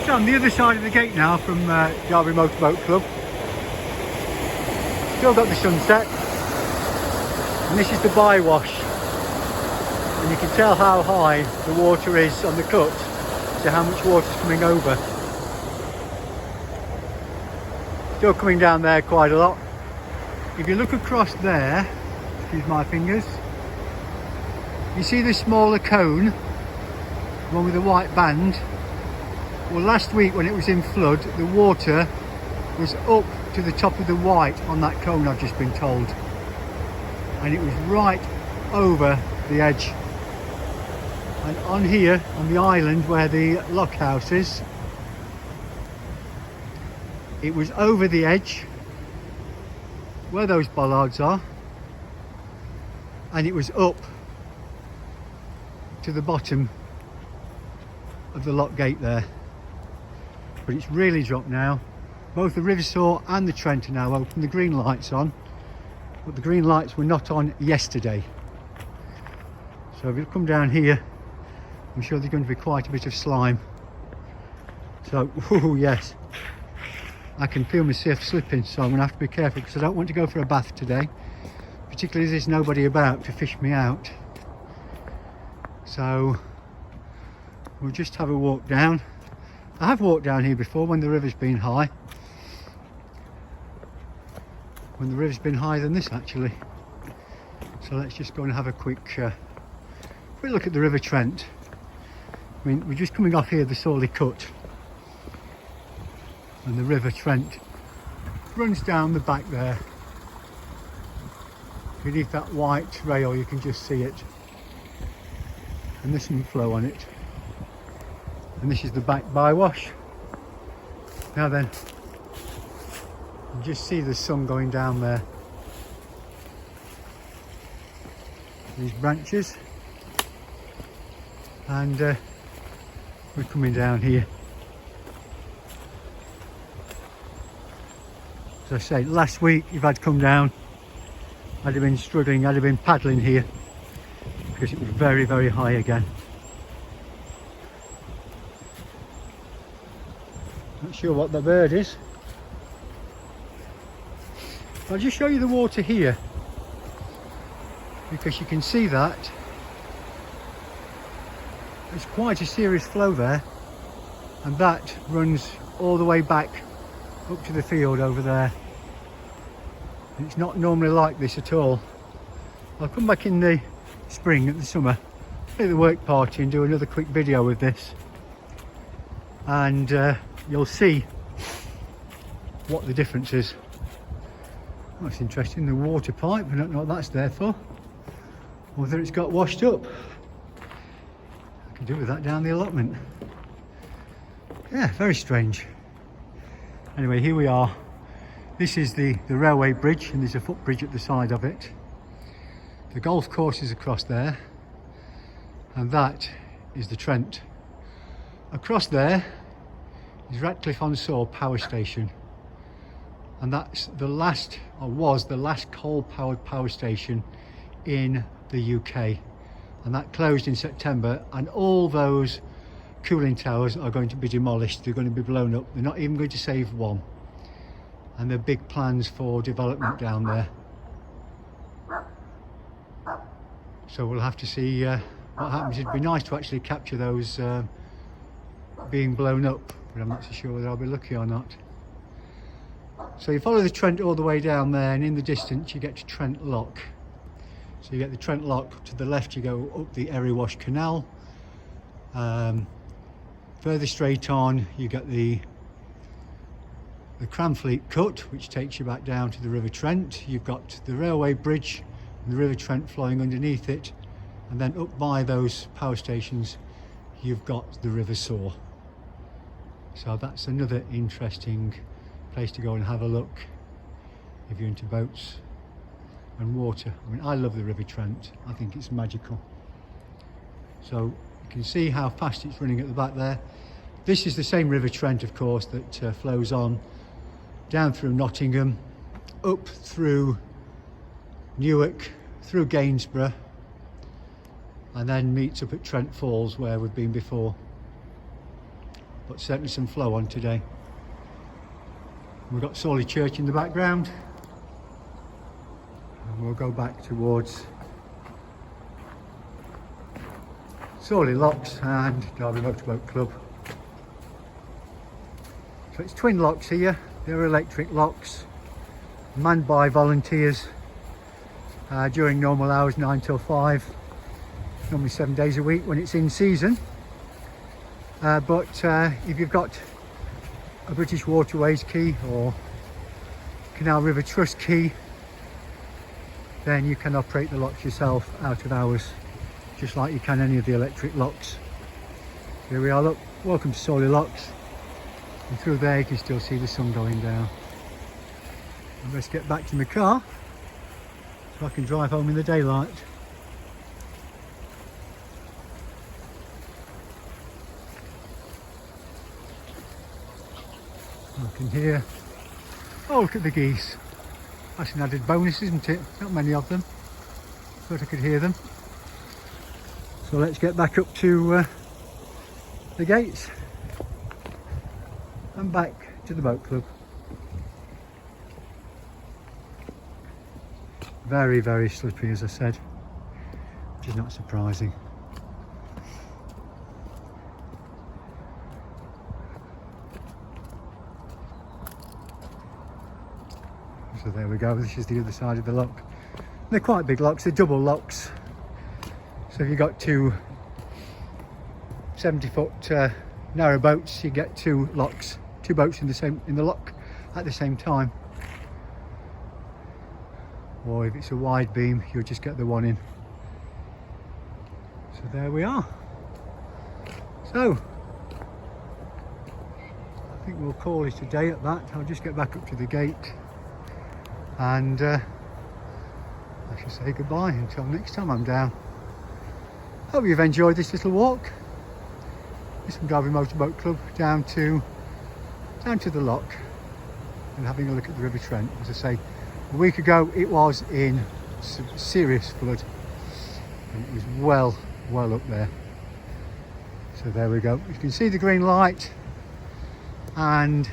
So on the other side of the gate now from Derby Motorboat Club. Still got the sunset. And this is the bywash. And you can tell how high the water is on the cut, so how much water is coming over. Still coming down there quite a lot. If you look across there, excuse my fingers, you see the smaller cone, the one with the white band. Well, last week when it was in flood, the water was up to the top of the white on that cone, I've just been told. And it was right over the edge. And on here, on the island where the lock house is, it was over the edge where those bollards are, and it was up to the bottom of the lock gate there. But it's really dropped now. Both the River Saw and the Trent are now open. The green light's on, but the green lights were not on yesterday. So if you come down here, I'm sure there's going to be quite a bit of slime. So, oh yes, I can feel myself slipping, so I'm going to have to be careful because I don't want to go for a bath today, particularly as there's nobody about to fish me out. So we'll just have a walk down. I have walked down here before when the river's been high. When the river's been higher than this actually. So let's just go and have a quick look at the River Trent. I mean, we're just coming off here the Sawley Cut, and the River Trent runs down the back there. Beneath that white rail you can just see it, and there's some flow on it. And this is the back bywash. Now then, you just see the sun going down there. These branches, and we're coming down here. As I say, last week if I'd come down, I'd have been struggling, I'd have been paddling here because it was very, very high again. Not sure what the bird is. I'll just show you the water here, because you can see that there's quite a serious flow there, and that runs all the way back up to the field over there. And it's not normally like this at all. I'll come back in the spring, at the summer, at the work party and do another quick video with this, and you'll see what the difference is. That's interesting, the water pipe, I don't know what that's there for, whether it's got washed up. I can do with that down the allotment. Yeah, very strange. Anyway, here we are. This is the railway bridge, and there's a footbridge at the side of it. The golf course is across there, and that is the Trent. Across there is Ratcliffe-on-Soar power station, and that's the last, or was the last coal-powered power station in the UK, and that closed in September, and all those cooling towers are going to be demolished. They're going to be blown up. They're not even going to save one, and there are big plans for development down there. So we'll have to see what happens. It'd be nice to actually capture those being blown up, but I'm not so sure whether I'll be lucky or not. So you follow the Trent all the way down there, and in the distance you get to Trent Lock. So you get the Trent Lock. To the left you go up the Erywash Canal. Further straight on you get the Cranfleet Cut, which takes you back down to the River Trent. You've got the railway bridge and the River Trent flowing underneath it, and then up by those power stations you've got the River Saw. So that's another interesting place to go and have a look if you're into boats and water. I mean, I love the River Trent. I think it's magical. So you can see how fast it's running at the back there. This is the same River Trent, of course, that flows on down through Nottingham, up through Newark, through Gainsborough, and then meets up at Trent Falls where we've been before. but certainly some flow on today. We've got Sawley Church in the background, and we'll go back towards Sawley Locks and Derby Motorboat Club. So it's twin locks here. They're electric locks, manned by volunteers during normal hours, 9 till 5, normally 7 days a week when it's in season. But if you've got a British Waterways key or Canal River Trust key, then you can operate the locks yourself out of hours, just like you can any of the electric locks. Here we are, look, welcome to Sawley Locks, and through there you can still see the sun going down. And let's get back to my car so I can drive home in the daylight. I can hear, oh look at the geese. That's an added bonus, isn't it? Not many of them, but I could hear them. So let's get back up to the gates and back to the boat club. Very, very slippery, as I said, which is not surprising. So there we go, this is the other side of the lock. They're quite big locks, they're double locks. So if you've got two 70-foot narrow boats, you get two locks, two boats in the lock at the same time. Or if it's a wide beam, you'll just get the one in. So there we are. So I think we'll call it a day at that. I'll just get back up to the gate and I shall say goodbye until next time I'm down. Hope you've enjoyed this little walk. This from Derby Motorboat Club down to the lock and having a look at the River Trent. As I say, a week ago it was in serious flood and it was well up there. So there we go. You can see the green light and